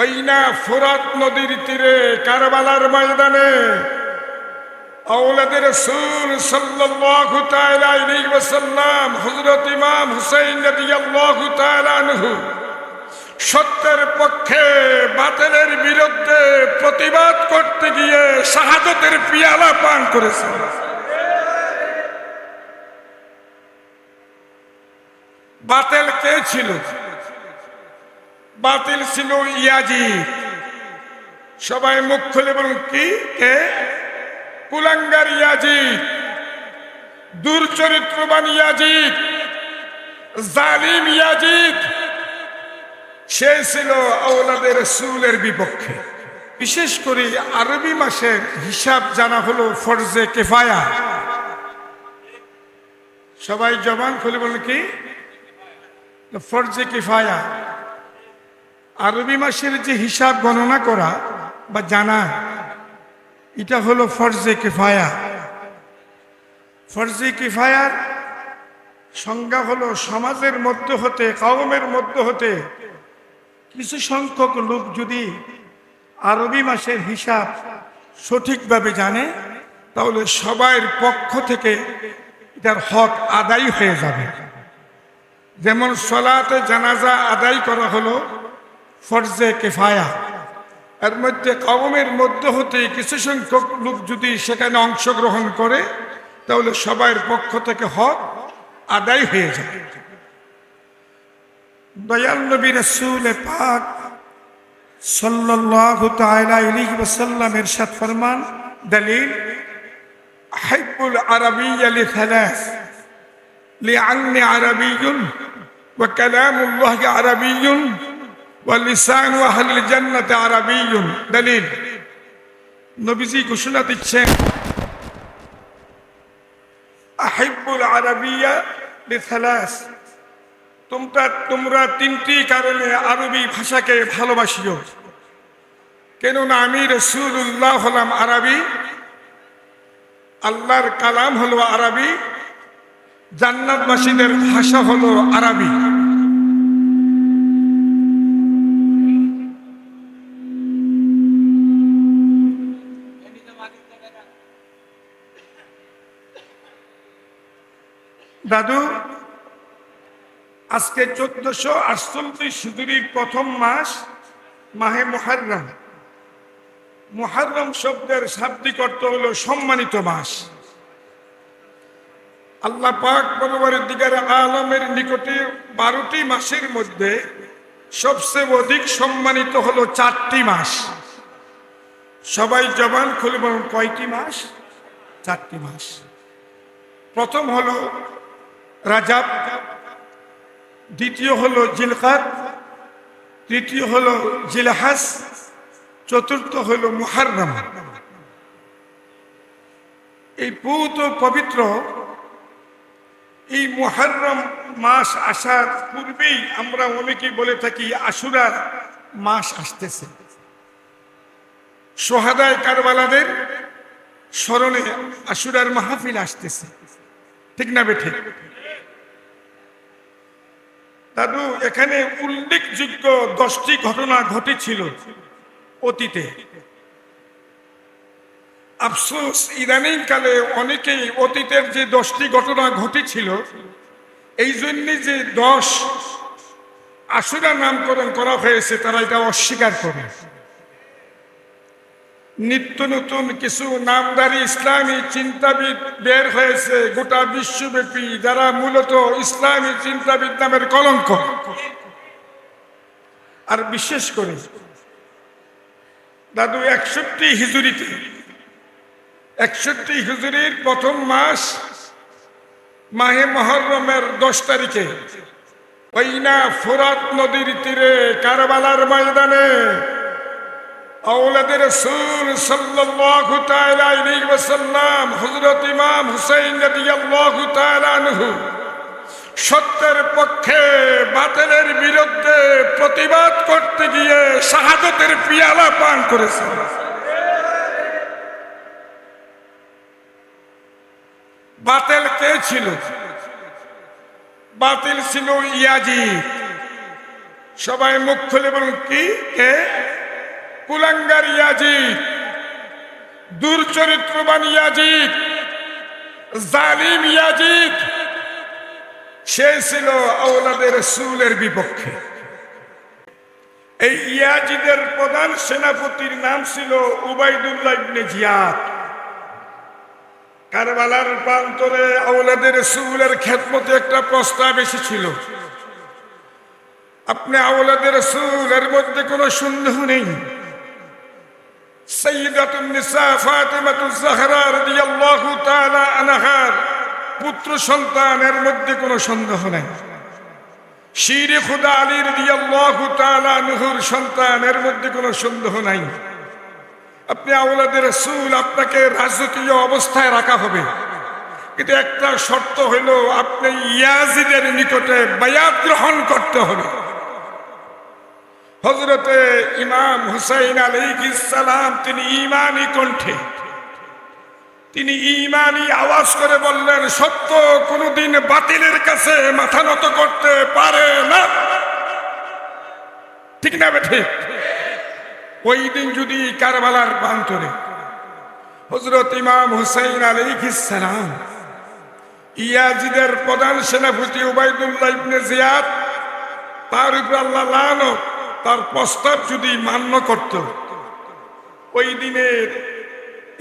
ওই না ফোরাত নদীর তীরে কারবালার ময়দানে আওলাদের রাসূল সাল্লাল্লাহু তাআলা আলাইহি ওয়াসাল্লাম হযরত ইমাম হুসাইন রাদিয়াল্লাহু তাআলা আনহু সত্যের পক্ষে বাতিলের বিরুদ্ধে প্রতিবাদ করতে গিয়ে শাহাদাতের পিয়ালা পান করেছেন। বাতিল কে ছিল? বাতিল ছিল ইয়াজিদ। সবাই মুখ খুলে বলুন, কি? কে? কুলাঙ্গার ইয়াজিদ, দুর্চরিত্রবান ইয়াজিদ, জালিম ইয়াজিদ। সে ছিল আওলাদের রাসূলের বিপক্ষে। বিশেষ করে আরবি মাসের হিসাব জানা হলো ফরজে কিফায়া। সবাই জবান খুলে বলুন, কি? ফরজে কিফায়া। আরবি মাসের যে হিসাব গণনা করা বা জানা, এটা হলো ফরজে কিফায়া। ফরজে কিফায়ার সংজ্ঞা হলো সমাজের মধ্যে হতে, কওমের মধ্যে হতে কিছু সংখ্যক লোক যদি আরবি মাসের হিসাব সঠিকভাবে জানে, তাহলে সবার পক্ষ থেকে এটার হক আদায় হয়ে যাবে। যেমন সালাতে জানাজা আদায় করা হলো ফরজে কিফায়া। এর মধ্যে কওমের মধ্যে হতে কিছু সংখ্যক লোক যদি সেখানে অংশগ্রহণ করে, তাহলে সবার পক্ষ থেকে হক আদায় হয়ে যায়। দয়াল নবী রাসূল পাক সাল্লাল্লাহু তাআলা আলাইহি ওয়াসাল্লাম ইরশাদ ফরমান, দলিল আহিব্বুল আরাবিয়্যা লিথালাস লিআন্নি আরাবিয়্যুন ওয়া কালামুল্লাহি আরাবিয়্যুন ওয়া লিসানু আহলিল জান্নাতি আরাবিয়্যুন। দলিল, নবীজি ঘোষণা দিচ্ছেন, আহিব্বুল আরাবিয়্যা লিথালাস, তোমরা তিনটি কারণে আরবি ভাষাকে ভালোবাসিও। কেননা আমি রাসূলুল্লাহ হলাম আরবি, আল্লাহর কালাম হলো আরবি, জান্নাতবাসীদের ভাষা হলো আরবি। দাদু, আজকে 1448 হিজরির প্রথম মাস মাহে মুহররম। মুহররম শব্দের শাব্দিক অর্থ হলো সম্মানিত মাস। আল্লাহ পাক পরওয়ারদিগার আলমের নিকটে 12টি মাসের মধ্যে সবচেয়ে অধিক সম্মানিত হলো 4টি মাস। সবাই জবান খুলে বলুন, কয়টি মাস? 4টি মাস। প্রথম হলো রাজাব, দ্বিতীয় হলো জিলকাদ, তৃতীয় হলো জিলহাজ, চতুর্থ হলো মুহররম। এই পবিত্র এই মুহররম মাস আসার পূর্বেই আমরা অনেকেই বলে থাকি আশুরার মাস আসতেছে। সোহাদায়ে কারবালাদের স্মরণে আশুরার মাহফিল আসতেছে, ঠিক না বেঠে? দাদু, এখানে উল্লেখযোগ্য 10টি ঘটনা ঘটেছিল অতীতে। আফসোস, ইদানিং কালে অনেকেই অতীতের যে 10টি ঘটনা ঘটেছিল, এই জন্য যে 10 আশুরা নামকরণ করা হয়েছে, তারা এটা অস্বীকার করে। নিত্য নতুন কিছু নামদারি ইসলামী চিন্তাবিদ বের হয়েছে গোটা বিশ্বব্যাপী, যারা মূলত ইসলামী চিন্তাবিদ নামের কলঙ্ক। আর বিশেষ করে দাদু 61 হিজরিতে, 61 হিজরির প্রথম মাস মাহে মুহররমের 10 তারিখে ওই না ফোরাত নদীর তীরে কারবালার ময়দানে আওলাদের রাসূল সাল্লাল্লাহু তাআলা আলাইহি ওয়াসাল্লাম হযরত ইমাম হুসাইন রাদিয়াল্লাহু তাআলা আনহু সত্যের পক্ষে বাতিলের বিরুদ্ধে প্রতিবাদ করতে গিয়ে শাহাদাতের পিয়ালা পান করেছেন। বাতিল কে ছিল? বাতিল ছিল ইয়াজিদ। সবাই মুখ খুলে বলুন, কি? কে? কুলাঙ্গার ইয়াজিদ, দুর্চরিত্রবান ইয়াজিদ, জালিম ইয়াজিদ, সে ছিল আওলাদে রাসূলের বিপক্ষে। এই ইয়াজিদের প্রধান সেনাপতির নাম ছিল উবাইদুল্লাহ ইবনে জিয়াদ। কারবালার প্রান্তরে আওলাদে রাসূলের খেদমতে একটা প্রস্তাব এসেছিল, আপনি আওলাদে রাসূলের মধ্যে কোনো সন্দেহ নেই, সাইয়্যিদাতুন নিসা ফাতিমাতুজ জাহরা রাদিয়াল্লাহু তাআলা আনহার পুত্র সন্তানের মধ্যে কোনো সন্দেহ নেই, শিরে খুদা আলী রাদিয়াল্লাহু তাআলা আনহুর সন্তানের মধ্যে কোনো সন্দেহ নাই। আপনি আওলাদে রাসূল, আপনাকে রাজকীয় অবস্থায় রাখা হবে, কিন্তু একটা শর্ত হইল আপনি ইয়াজিদের নিকটে বায়াত গ্রহণ করতে হবে। হযরতে ইমাম হুসাইন আলাইহিস সালাম তিনি ঈমানী কণ্ঠে, তিনি ঈমানী আওয়াজ করে বললেন, সত্য কোনোদিন বাতিলের কাছে মাথা নত করতে পারে না। ঠিক না বেঠিক? ওই দিন যদি কারবালার প্রান্তরে হযরত ইমাম হুসাইন আলাইহিস সালাম ইয়াজিদের প্রধান সেনাপতি উবাইদুল্লাহ ইবনে জিয়াদ, তার উপর আল্লাহ লানত, তার প্রস্তাব যদি মান্য করত, ওই দিনের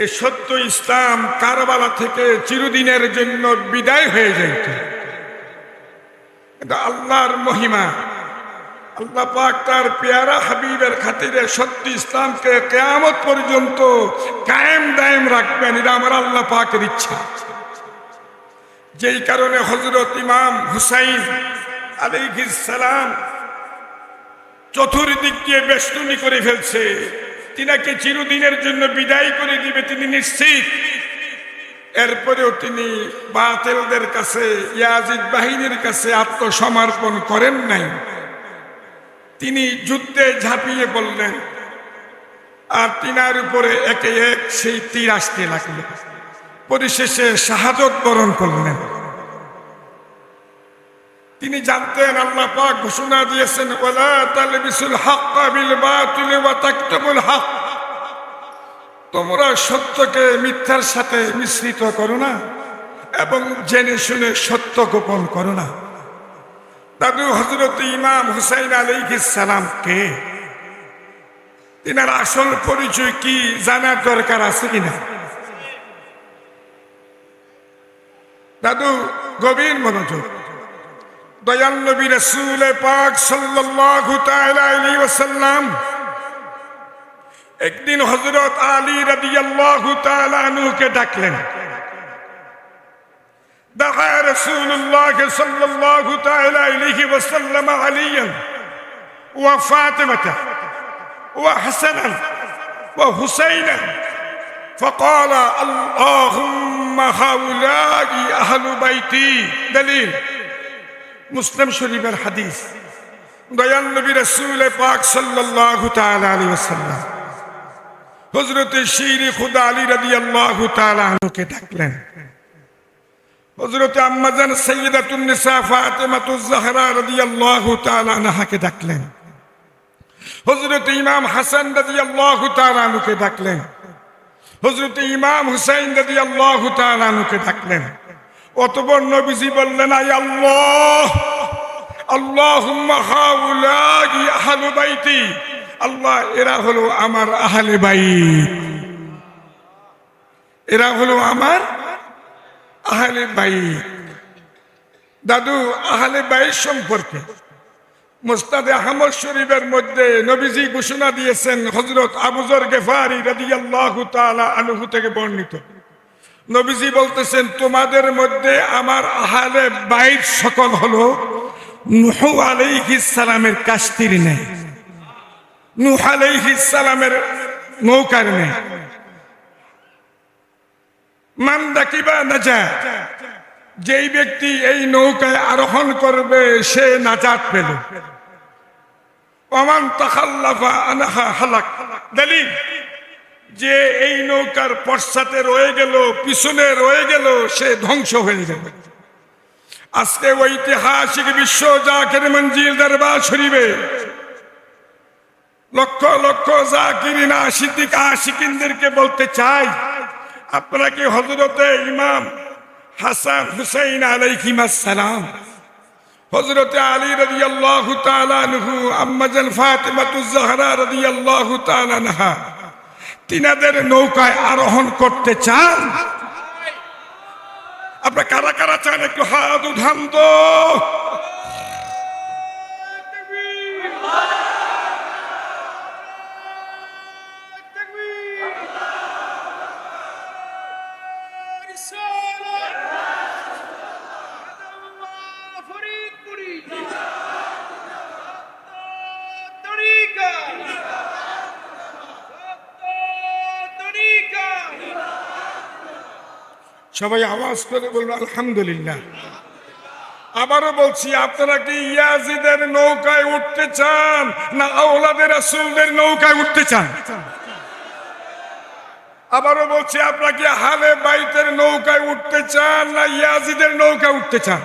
এ সত্য ইসলাম কারবালা থেকে চিরদিনের জন্য বিদায় হয়ে যাইত। এটা আল্লাহর মহিমা। আল্লাহ পাক তার পেয়ারা হাবিবের খাতিরে সত্য ইসলামকে কিয়ামত পর্যন্ত কায়েম দায়েম রাখবেন, এটা আমার আল্লাহ পাকের ইচ্ছা। যেই কারণে হযরত ইমাম হুসাইন আলাইহিস সালাম চতুর্দিক দিয়ে বেষ্টনী করে ফেলছে, তিনাকে চিরদিনের জন্য বিদায় করে দিবে, তিনি নিশ্চিত। এরপরেও তিনি বাতিলদের কাছে, ইয়াজিদ বাহিনীর কাছে আত্মসমর্পণ করেন নাই। তিনি যুদ্ধে ঝাঁপিয়ে পড়লেন, আর তিনার উপরে একে এক সেই তীর আসতে লাগলো। পরিশেষে শাহাদত বরণ করলেন। তিনি জানতেন আল্লাহ পাক ঘোষণা দিয়েছেন, ওয়ালা তালবিসুল হাক্কা বিল বাতিল ওয়া তাকতুমুল হক, তোমরা সত্যকে মিথ্যার সাথে মিশ্রিত করো না এবং জেনে শুনে সত্য গোপন করো না। দাদু হযরত ইমাম হুসাইন আলাইহিস সালাম কে, তিনার আসল পরিচয় কি জানার দরকার আছে কিনা? দাদু গভীর মনোযোগ। দয়াল নবী রাসূল পাক সাল্লাল্লাহু তাআলা আলাইহি ওয়াসাল্লাম একদিন হযরত আলী রাদিয়াল্লাহু তাআলা আনহুকে ডাকলেন। دعا رسول الله صلى الله تعالى عليه وسلم عليا وفاطمة وحسنا وحسينا فقال اللهم هؤلاء أهل بيتي। دليل মুসলিম শরীফের হাদিস। দয়াল নবী রাসূল পাক সাল্লাল্লাহু তাআলা আলাইহি ওয়াসাল্লাম হযরত শিরে খুদা আলী রাদিয়াল্লাহু তাআলা আনহুকে ডাকলেন। হযরত আম্মাজান সাইয়্যিদাতুন নিসা ফাতিমাতুজ জাহরা রাদিয়াল্লাহু তাআলা আনহাকে ডাকলেন। হযরত ইমাম হাসান রাদিয়াল্লাহু তাআলা আনহুকে ডাকলেন। হযরত ইমাম হুসাইন রাদিয়াল্লাহু তাআলা আনহুকে ডাকলেন। অতঃপর নবীজি বললেন, আয় আল্লাহ, আল্লাহুম্মা হাউলাই আহলু বাইতি, আল্লাহ এরা হলো আমার আহলে বাইত, এরা হলো আমার আহলে বাইত। দাদু আহলে বাইত সম্পর্কে মুসনাদে আহমদ শরীফের মধ্যে নবীজি ঘোষণা দিয়েছেন, হযরত আবু যর গিফারি রাদিয়াল্লাহু তাআলা আনহু থেকে বর্ণিত। নবীজি বলতেছেন, তোমাদের মধ্যে আমার আহলে বাইত সকল হলো নূহ আলাইহিস সালামের কাশতির নেই, নূহ আলাইহিস সালামের নৌকার নেই। মান রাকিবা নাজা, যেই ব্যক্তি এই নৌকায় আরোহণ করবে সে নাজাত পেল। ওমান তাখাল্লাফা আনহা হালাক। দলিল, যে এই নৌকার পশ্চাতে রয়ে গেল, পিছনে রয়ে গেল, সে ধ্বংস হয়ে যাবে। আজকে ঐতিহাসিক বিশ্ব জাকির মঞ্জিল দরবার শরীফে লক্ষ লক্ষ জাকিরিন আশিক আশিকিনদেরকে বলতে চাই, আপনারা কি হযরতে ইমাম হাসান হুসাইন আলাইহিমাস সালাম, হযরতে আলী রাদিয়াল্লাহু তাআলা আনহু, আম্মা জান ফাতিমাতুজ জাহরা রাদিয়াল্লাহু তাআলা আনহা, তিনাদের নৌকায় আরোহণ করতে চান? আপনারা কারা কারা চান একটু হাত উঠান তো। সবাই আওয়াজ করে বলবো আলহামদুলিল্লাহ। আবারও বলছি, আপনারা কি ইয়াজিদের নৌকায় উঠতে চান না আওলাদের রাসূলদের নৌকায় উঠতে চান? আবারও বলছি, আপনারা কি আহলে বাইতের নৌকায় উঠতে চান না ইয়াজিদের নৌকায় উঠতে চান?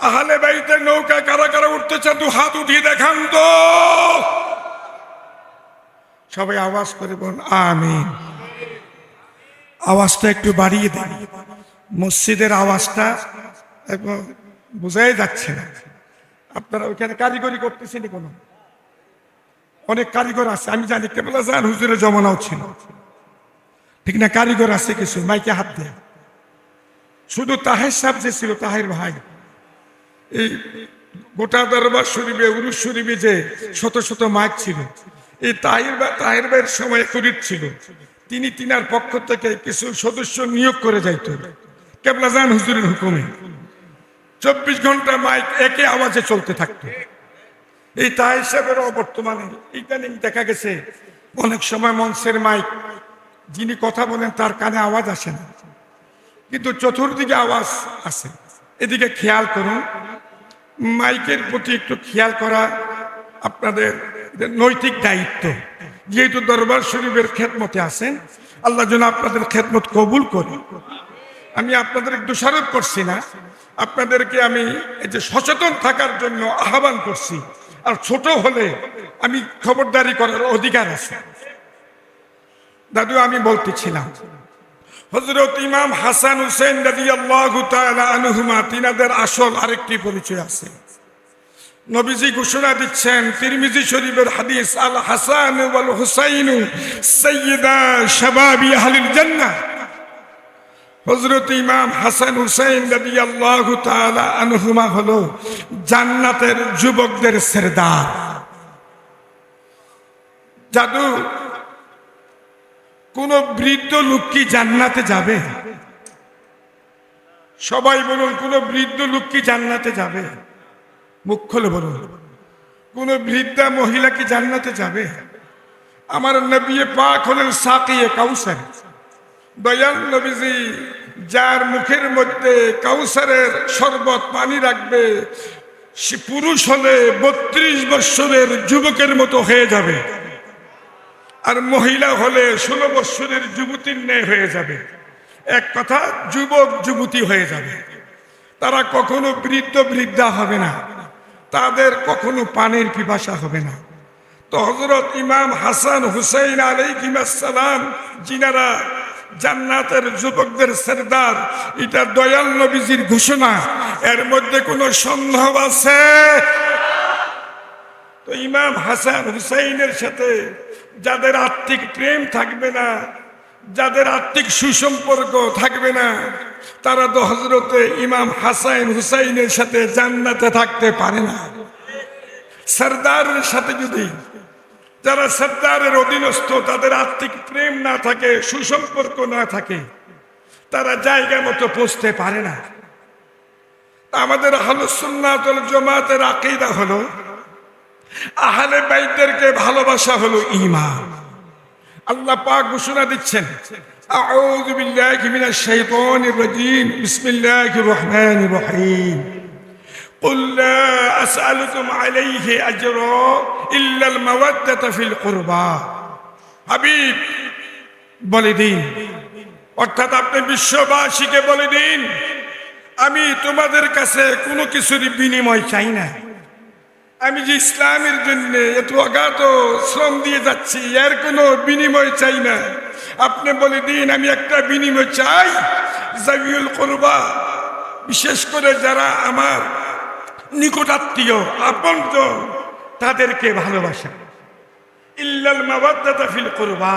আহলে বাইতের নৌকায় কারা কারা উঠতে চান তো হাত উঠিয়ে দেখান তো। সবাই আওয়াজ করে বলুন আমিন। আওয়াজটা একটু বাড়িয়ে দেন, মসজিদের আওয়াজটা একদম বোঝাই যাচ্ছে না। আপনারা ওইখানে কারিগরি করতেছেন কোনো? অনেক কারিগর আছে, আমি জানি, কেবলা জান হুজুরের জমানাও ছিল, ঠিক না? কারিগর আছে কিছু, মাইকে হাত দেয়। শুধু তাহের সাহেব যে ছিল, তাহের ভাই, এই গোটা দরবার শরীফে, উরুস শরীফে যে শত শত মাইক ছিল, এই তাহের ভাইয়ের সময় খরিদ ছিল, তিনি তিনার পক্ষ থেকে কিছু সদস্য নিয়োগ করে যাইত কেবলা জান হুজুরের হুকুমে। 24 ঘন্টা মাইক একে আওয়াজে চলতে থাকতো। এই তাহের সাহেবেরও বর্তমানে ইদানিং দেখা গেছে অনেক সময় মঞ্চের মাইক, যিনি কথা বলেন তার কানে আওয়াজ আসে না, কিন্তু চতুর্দিকে আওয়াজ আছে। এদিকে খেয়াল করুন, মাইকের প্রতি একটু খেয়াল করা আপনাদের নৈতিক দায়িত্ব। যেহেতু দরবার শরীফের খেদমতে আছেন, আল্লাহ যেন আপনাদের খেদমত কবুল করি। আমি আপনাদের দোষারোপ করছি না, আপনাদেরকে আমি এই যে সচেতন থাকার জন্য আহ্বান করছি। আর ছোট হলে আমি খবরদারি করার অধিকার আছে। দাদু, আমি বলতেছিলাম হযরত ইমাম হাসান হুসাইন রাদিয়াল্লাহু তাআলা আনহুমা, তিনাদের আসল আরেকটি পরিচয় আছে। নবীজি ঘোষণা দিচ্ছেন, তিরমিজি শরীফের হাদিস, আল হাসান ওয়াল হুসাইন সাইয়্যিদা শাবাবি আহলিল জান্নাহ। হযরত ইমাম হাসান হুসাইন রাদিয়াল্লাহু তাআলা আনহুমা হলো জান্নাতের যুবকদের সরদার। জাদু, কোন বৃদ্ধ লোক কি জান্নাতে যাবে? সবাই বলুন, কোন বৃদ্ধ লোক কি জান্নাতে যাবে? মুখ খুলে বলুন, কোন বৃদ্ধা মহিলা কি জান্নাতে যাবে? আমার নবী পাক হলেন সাকিয়ে কাউসার। দয়াল নবীজি যার মুখের মধ্যে কাউসারের শরবত পানি রাখবে, সে পুরুষ হলে 32 বছরের যুবকের মতো হয়ে যাবে, আর মহিলা হলে 16 বছরের যুবতীর ন্যায় হয়ে যাবে। এক কথা, যুবক যুবতী হয়ে যাবে। তারা কখনো বৃদ্ধ বৃদ্ধা হবে না, তাদের কখনো পানির পিপাসা হবে না। তো হযরত ইমাম হাসান হুসাইন আলাইহিস সালাম, যিনারা জান্নাতের যুবকদের সরদার, এটা দয়াল নবীজির ঘোষণা। এর মধ্যে কোনো সন্দেহ আছে? তো ইমাম হাসান হুসাইনের সাথে যাদের আত্মিক প্রেম থাকবে না, যাদের আত্মিক সুসম্পর্ক থাকবে না, তারা তো হযরতে ইমাম হাসান হুসাইনের সাথে জান্নাতে থাকতে পারে না। সরদারের সাথে যদি, যারা সরদারের অধীনস্থ, তাদের আত্মিক প্রেম না থাকে, সুসম্পর্ক না থাকে, তারা জায়গা মতো পৌঁছতে পারে না। আমাদের আহলুস সুন্নাত ওয়াল জামাতের আকীদা হলো, আহলে বাইতদেরকে ভালোবাসা হলো ঈমান। আল্লাহ পাক ঘোষণা দিচ্ছেন, আউযু বিল্লাহি মিনাশ শাইতানির রাজীম, বিসমিল্লাহির রহমানির রহিম, কুল লা আসআলুকুম আলাইহি আজরা ইল্লাল মাওয়াদ্দাতা ফিল কুরবা। হাবিব বলে দিন, অর্থাৎ আপনি বিশ্ববাসীকে বলে দিন, আমি তোমাদের কাছে কোনো কিছুর বিনিময় চাই না। আমি যে ইসলামের জন্য এত অগাধ শ্রম দিয়ে যাচ্ছি, এর কোনো বিনিময় চাই না। আপনি বলে দিন আমি একটা বিনিময় চাই, জাবিউল কুরবা, বিশেষ করে যারা আমার নিকটাত্মীয় আপনজন, তাদেরকে ভালোবাসা। ইল্লাল মাওয়াদ্দাতা ফিল কুরবা,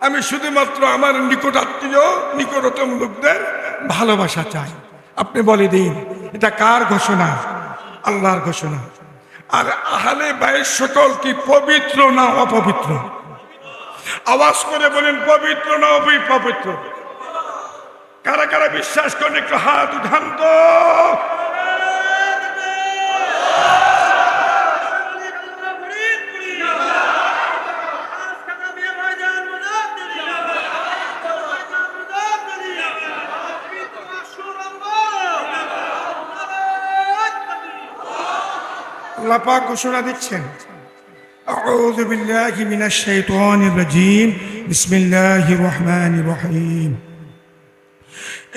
আমি শুধুমাত্র আমার নিকটাত্মীয় নিকটতম লোকদের ভালোবাসা চাই। আপনি বলে দিন এটা কার ঘোষণা? আল্লাহর ঘোষণা। আর আহলে বাইত সকল কি পবিত্র না অপবিত্র? আওয়াজ করে বলেন পবিত্র না অপবিত্র? কারা কারা বিশ্বাস করেন একটু হাত উঠান তো। আল্লাহ পাক ঘোষণা দিচ্ছেন, আউযু বিল্লাহি মিনাশ শাইতানির রাজীম, বিসমিল্লাহির রহমানির রহিম।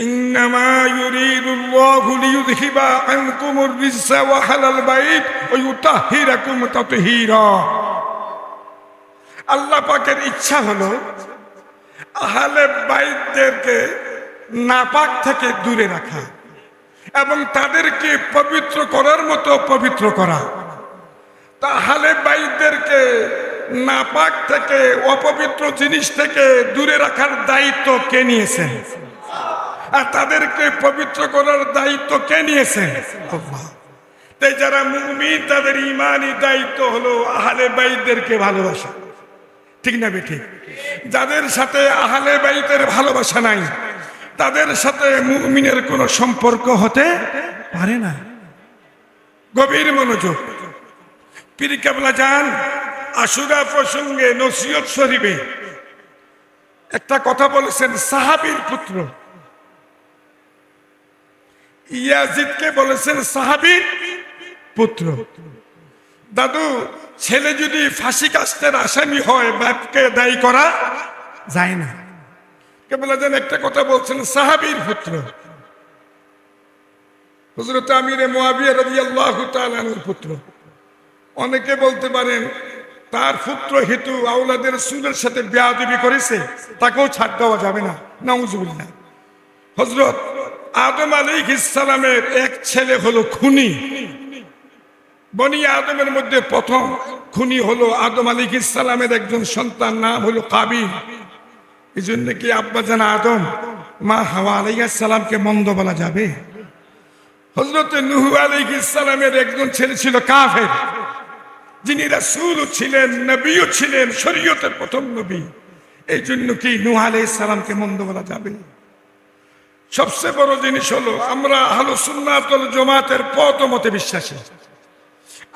ইন্নামা ইউরিদুল্লাহু লিইয়ুযহিবা আনকুমুর রিজসা ওয়া আহলাল বাইত ওয়া ইউতাহহিরাকুম তাতহীরা। আল্লাহ পাকের ইচ্ছা হলো আহলে বাইতদেরকে নাপাক থেকে দূরে রাখা এবং তাদেরকে পবিত্র করার মতো পবিত্র করা। তাহলে বাইতদেরকে নাপাক থেকে অপবিত্র জিনিস থেকে দূরে রাখার দায়িত্ব কে নিয়েছেন? আর তাদেরকে পবিত্র করার দায়িত্ব কে নিয়েছেন? আল্লাহ। তাই যারা মুমিন তাদের ঈমানি দায়িত্ব হলো আহলে বাইতদেরকে ভালোবাসা, ঠিক না বেঠিক? যাদের সাথে আহলে বাইতের ভালোবাসা নাই তাদের সাথে মুমিনের কোনো সম্পর্ক হতে পারে না। গভীর মনোযোগ। পীর কেবলা যান আশুরা প্রসঙ্গে নসিহত শরীফে একটা কথা বলেছেন, সাহাবীর পুত্র ইয়াজিদকে বলেছেন সাহাবীর পুত্র। দাদু, ছেলে যদি ফাঁসি কাস্তের আসামি হয় বাপকে দায়ী করা যায় না। কেবলা যেন একটা কথা বলছেন, সাহাবীর পুত্র। হযরত আমিরে মুআবিয়া রাদিয়াল্লাহু তাআলা আনহুর পুত্র। অনেকে বলতে পারেন তার পুত্র হেতু আওলাদে রাসূলের সাথে বেয়াদবি করেছে, তাকেও ছাড় দেওয়া যাবে না, নাউজুবিল্লাহ। হযরত আদম আলাইহিস সালামের এক ছেলে হলো খুনি। বনি আদমের মধ্যে প্রথম খুনি হলো আদম আলাইহিস সালামের একজন সন্তান, নাম হলো কাবিল। এই জন্য কি আব্বাজান আদম মা হাওয়া আলাইহিস সালামকে মন্দ বলা যাবে? হযরত নূহ আলাইহিস সালামের একজন ছেলে ছিল কাফের, যিনি রাসূলও ছিলেন, নবীও ছিলেন, শরীয়তের প্রথম নবী। এই জন্য কি নূহ আলাইহিস সালামকে মন্দ বলা যাবে? সবচেয়ে বড় জিনিস হলো আমরা আহলে সুন্নাত ওয়াল জামাতের পথ মতে বিশ্বাসী।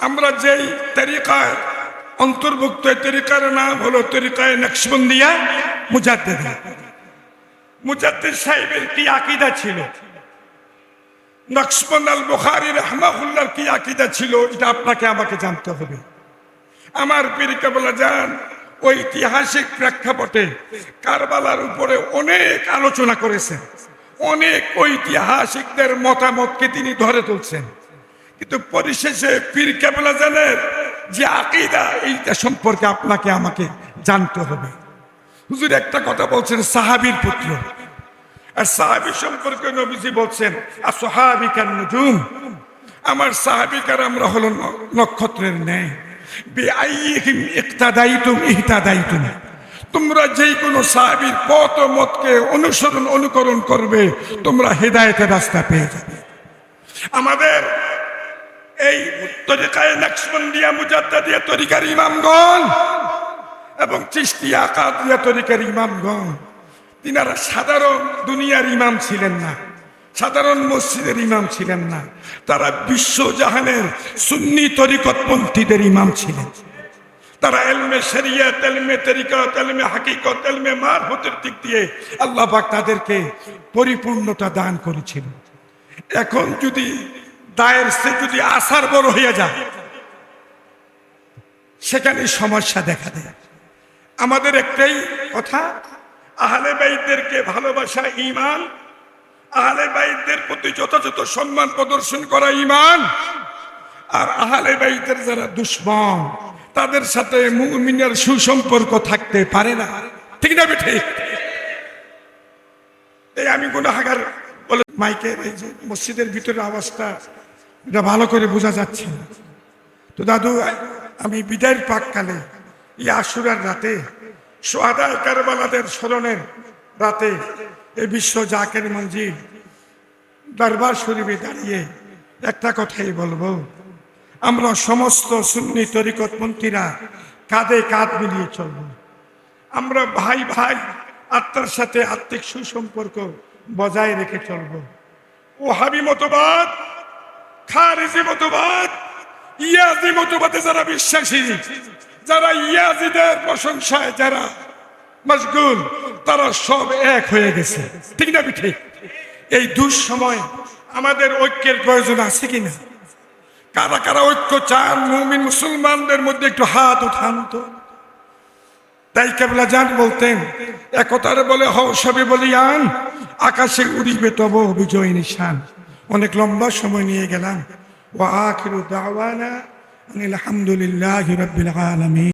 আমরা যেই তরিকায় অন্তর্ভুক্ত, তরিকার নাম হলো তরিকায়ে নকশবন্দিয়া মুজাদ্দিদা। মুজাদ্দিদ সাহেবের কি আকীদা ছিল, নকশবন্দ আল বুখারী রাহমাহুল্লাহর কি আকীদা ছিল, এটা আপনাকে আমাকে জানতে হবে। আমার পীর কেবলা যান ঐতিহাসিক প্রেক্ষাপটে কারবালার উপরে অনেক আলোচনা করেছেন, অনেক ঐতিহাসিকদের মতামতকে তিনি ধরে তুলছেন, কিন্তু পরিশেষে পীর কেবলা জানের যে আকীদা, এইটা সম্পর্কে আপনাকে আমাকে জানতে হবে। হুজুর একটা কথা বলছেন সাহাবীর পুত্র, আর সাহাবী সম্পর্কে নবীজি বলছেন আসহাবিকান নুজুম, আমার সাহাবিকার আমরা হলো নক্ষত্রের ন্যায়। বিআইহিম ইক্তাদাইতুম ইহতাদাইতুম, তোমরা যেই কোনো সাহাবীর পথ ও মতকে অনুকরণ করবে তোমরা হেদায়েতের রাস্তা পেয়ে যাবে। আমাদের এই তরিকায়ে নকশবন্দিয়া মুজাদ্দিদিয়া তরিকার ইমামগণ এবং চিশতিয়া কাদরিয়া তরিকার ইমামগণ, তিনারা সাধারণ দুনিয়ার ইমাম ছিলেন না, সাধারণ মসজিদের ইমাম ছিলেন না, তারা বিশ্বজাহানের সুন্নি তরিকতপন্থীদের ইমাম ছিলেন। তারা ইলমে শরিয়ত, ইলমে তরিকত, ইলমে হাকিকত, ইলমে মারফতের দিক দিয়ে আল্লাহ পাক তাদেরকে পরিপূর্ণতা দান করেছিলেন। এখন যদি দায়ের সে যদি আসার বড় হয়ে যায়, সেখানে সমস্যা দেখা দেয়। আমাদের একটাই কথা, আহলে বাইতদেরকে ভালোবাসা ঈমান, আহলে বাইতদের প্রতি যথাযথ সম্মান প্রদর্শন করা ঈমান। আর আহলে বাইতের যারা দুশমন তাদের সাথে মুমিনের সুসম্পর্ক থাকতে পারে না, ঠিক না ঠিক? এই আমি গুনাহগার বলে মাইকের এই যে মসজিদের ভিতরে আওয়াজটা এটা ভালো করে বোঝা যাচ্ছে না। তো দাদু, আমি বিদায়ের পাককালে এই আশুরার রাতে সোহাদা কারবালাদের স্মরণের রাতে এই বিশ্ব জাকের মঞ্জিল দরবার শরীফে দাঁড়িয়ে একটা কথাই বলবো, আমরা সমস্ত সুন্নি তরিকতপন্থীরা কাঁধে কাঁধ মিলিয়ে চলব। আমরা ভাই ভাই আত্মার সাথে আত্মিক সুসম্পর্ক বজায় রেখে চলব। ওহাবি মতবাদ, খারিজি মতবাদ, ইয়াজি মতবাদে যারা বিশ্বাসী, যারা ইয়াজিদের প্রশংসায় যারা মশগুল, তারা সব এক হয়ে গেছে, ঠিক না ঠিক? এই দুঃসময় আমাদের ঐক্যের প্রয়োজন আছে কিনা? কারা কারা ঐক্য চান মুমিন মুসলমানদের মধ্যে একটু হাত উঠান তো। তাই কেবলা জান বলতেন, একতারে বলে হও সবে বলিয়ান, আকাশে উড়িবে তব বিজয় নিশান। অনেক লম্বা সময় নিয়ে গেলাম। ওয়া আখিরু দাওয়ানা আনিল হামদুলিল্লাহি রাব্বিল আলামিন।